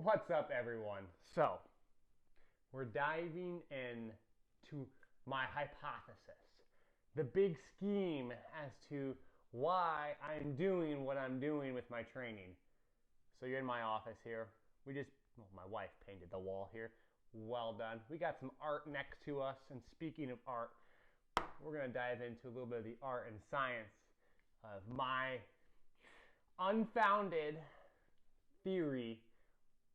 What's up, everyone? So, we're diving into my hypothesis, the big scheme as to why I'm doing what I'm doing with my training. So you're in my office here. My wife painted the wall here. Well done. We got some art next to us, and speaking of art, we're going to dive into a little bit of the art and science of my unfounded theory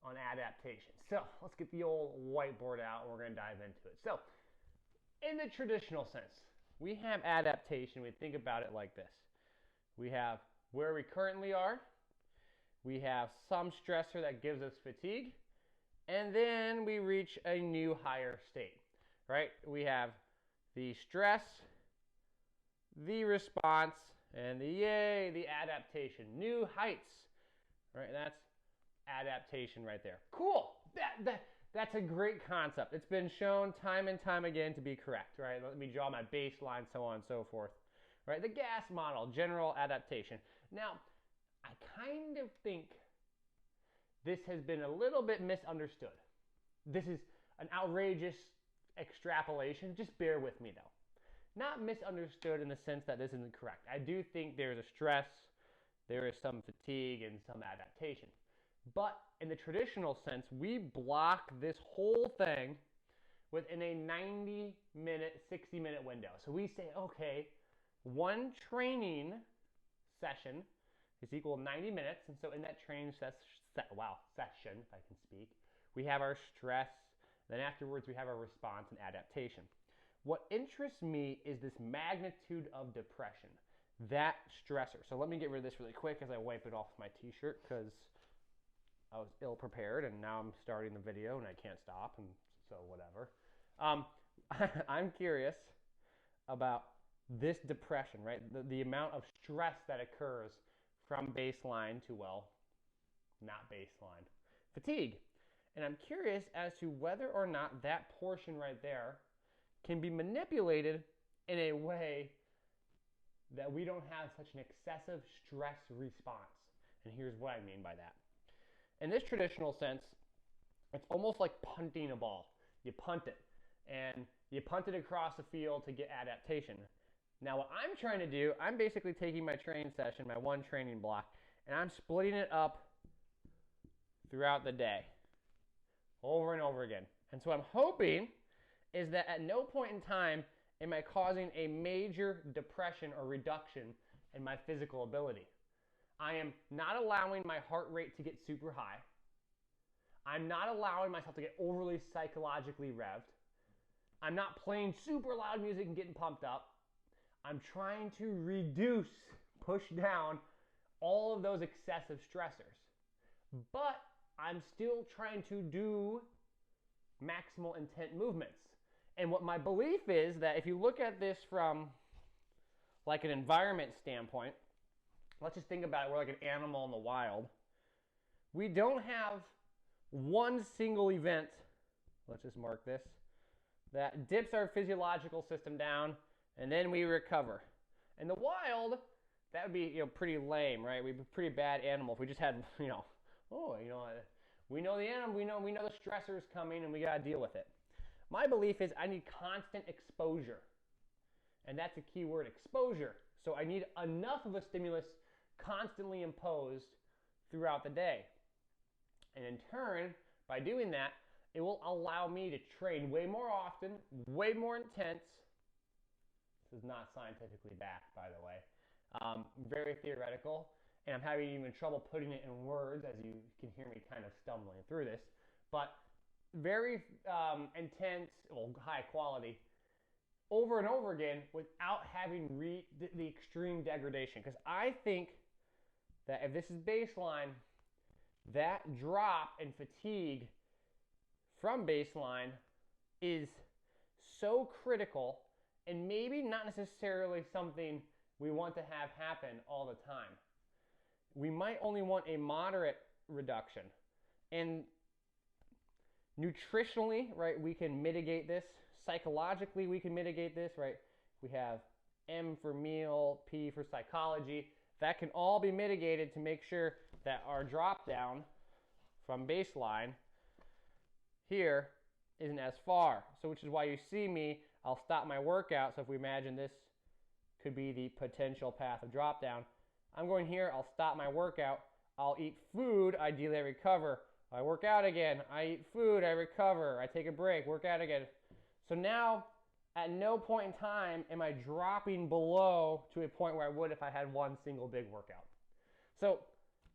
on adaptation. So let's get the old whiteboard out and we're going to dive into it. So in the traditional sense, we have adaptation. We think about it like this. We have where we currently are. We have some stressor that gives us fatigue. And then we reach a new higher state, right? We have the stress, the response, and the adaptation. New heights, right? That's adaptation right there. Cool. That's a great concept. It's been shown time and time again to be correct, right? Let me draw my baseline, so on and so forth, right? The gas model, general adaptation. Now, I kind of think this has been a little bit misunderstood. This is an outrageous extrapolation. Just bear with me, though. Not misunderstood in the sense that this isn't correct. I do think there's a stress, there is some fatigue, and some adaptation. But in the traditional sense, we block this whole thing within a 90-minute, 60-minute window. So we say, okay, one training session is equal to 90 minutes. And so in that training session, if I can speak, we have our stress. Then afterwards, we have our response and adaptation. What interests me is this magnitude of depression, that stressor. So let me get rid of this really quick as I wipe it off my t-shirt because I was ill-prepared, and now I'm starting the video, and I can't stop, and so whatever. I'm curious about this depression, right? The amount of stress that occurs from baseline to, well, not baseline, fatigue. And I'm curious as to whether or not that portion right there can be manipulated in a way that we don't have such an excessive stress response. And here's what I mean by that. In this traditional sense, it's almost like punting a ball. You punt it, and you punt it across the field to get adaptation. Now what I'm trying to do, I'm basically taking my training session, my one training block, and I'm splitting it up throughout the day, over and over again. And so I'm hoping is that at no point in time am I causing a major depression or reduction in my physical ability. I am not allowing my heart rate to get super high. I'm not allowing myself to get overly psychologically revved. I'm not playing super loud music and getting pumped up. I'm trying to reduce, push down all of those excessive stressors. But I'm still trying to do maximal intent movements. And what my belief is that if you look at this from like an environment standpoint, let's just think about it, we're like an animal in the wild. We don't have one single event, let's just mark this, that dips our physiological system down and then we recover. In the wild, that would be pretty lame, right? We'd be a pretty bad animal if we just had, we know the animal, we know the stressors coming and we gotta deal with it. My belief is I need constant exposure. And that's a key word, exposure. So I need enough of a stimulus constantly imposed throughout the day. And in turn, by doing that, it will allow me to train way more often, way more intense. This is not scientifically backed, by the way. Very theoretical. And I'm having even trouble putting it in words, as you can hear me kind of stumbling through this. But very intense, high quality, over and over again without having the extreme degradation. Because I think that if this is baseline, that drop in fatigue from baseline is so critical and maybe not necessarily something we want to have happen all the time. We might only want a moderate reduction. And nutritionally, right, we can mitigate this. Psychologically, we can mitigate this, right? We have M for meal, P for psychology. That can all be mitigated to make sure that our drop down from baseline here isn't as far. So which is why you see me, I'll stop my workout. So if we imagine this could be the potential path of drop down, I'm going here, I'll stop my workout, I'll eat food, ideally I recover. I work out again, I eat food, I recover, I take a break, work out again. So now, at no point in time am I dropping below to a point where I would if I had one single big workout. So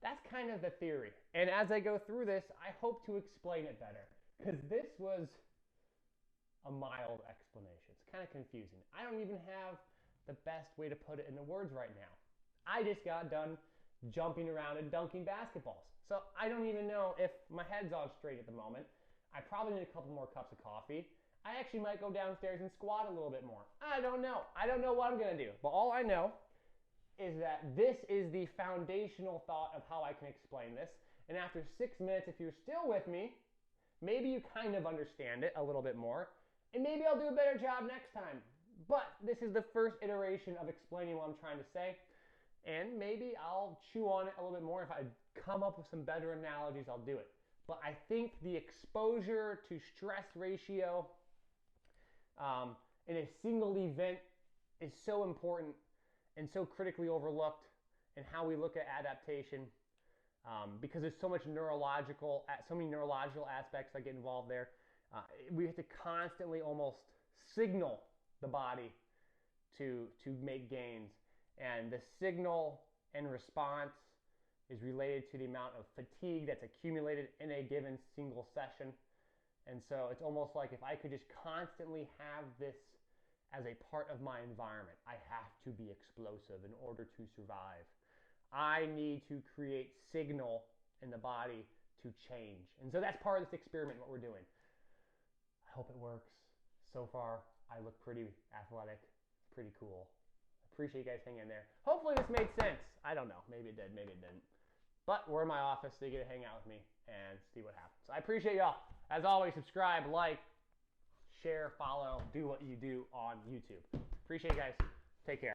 that's kind of the theory. And as I go through this, I hope to explain it better, because this was a mild explanation. It's kind of confusing. I don't even have the best way to put it into words right now. I just got done jumping around and dunking basketballs. So I don't even know if my head's on straight at the moment. I probably need a couple more cups of coffee. I actually might go downstairs and squat a little bit more. I don't know. I don't know what I'm going to do. But all I know is that this is the foundational thought of how I can explain this. And after 6 minutes, if you're still with me, maybe you kind of understand it a little bit more. And maybe I'll do a better job next time. But this is the first iteration of explaining what I'm trying to say. And maybe I'll chew on it a little bit more. If I come up with some better analogies, I'll do it. But I think the exposure to stress ratio in a single event is so important and so critically overlooked in how we look at adaptation, because there's so many neurological aspects that get involved there. We have to constantly almost signal the body to make gains, and the signal and response is related to the amount of fatigue that's accumulated in a given single session. And so it's almost like if I could just constantly have this as a part of my environment, I have to be explosive in order to survive. I need to create signal in the body to change. And so that's part of this experiment, what we're doing. I hope it works. So far, I look pretty athletic, pretty cool. Appreciate you guys hanging in there. Hopefully this made sense. I don't know. Maybe it did, maybe it didn't. But we're in my office, so you get to hang out with me and see what happens. So I appreciate y'all. As always, subscribe, like, share, follow, do what you do on YouTube. Appreciate you guys. Take care.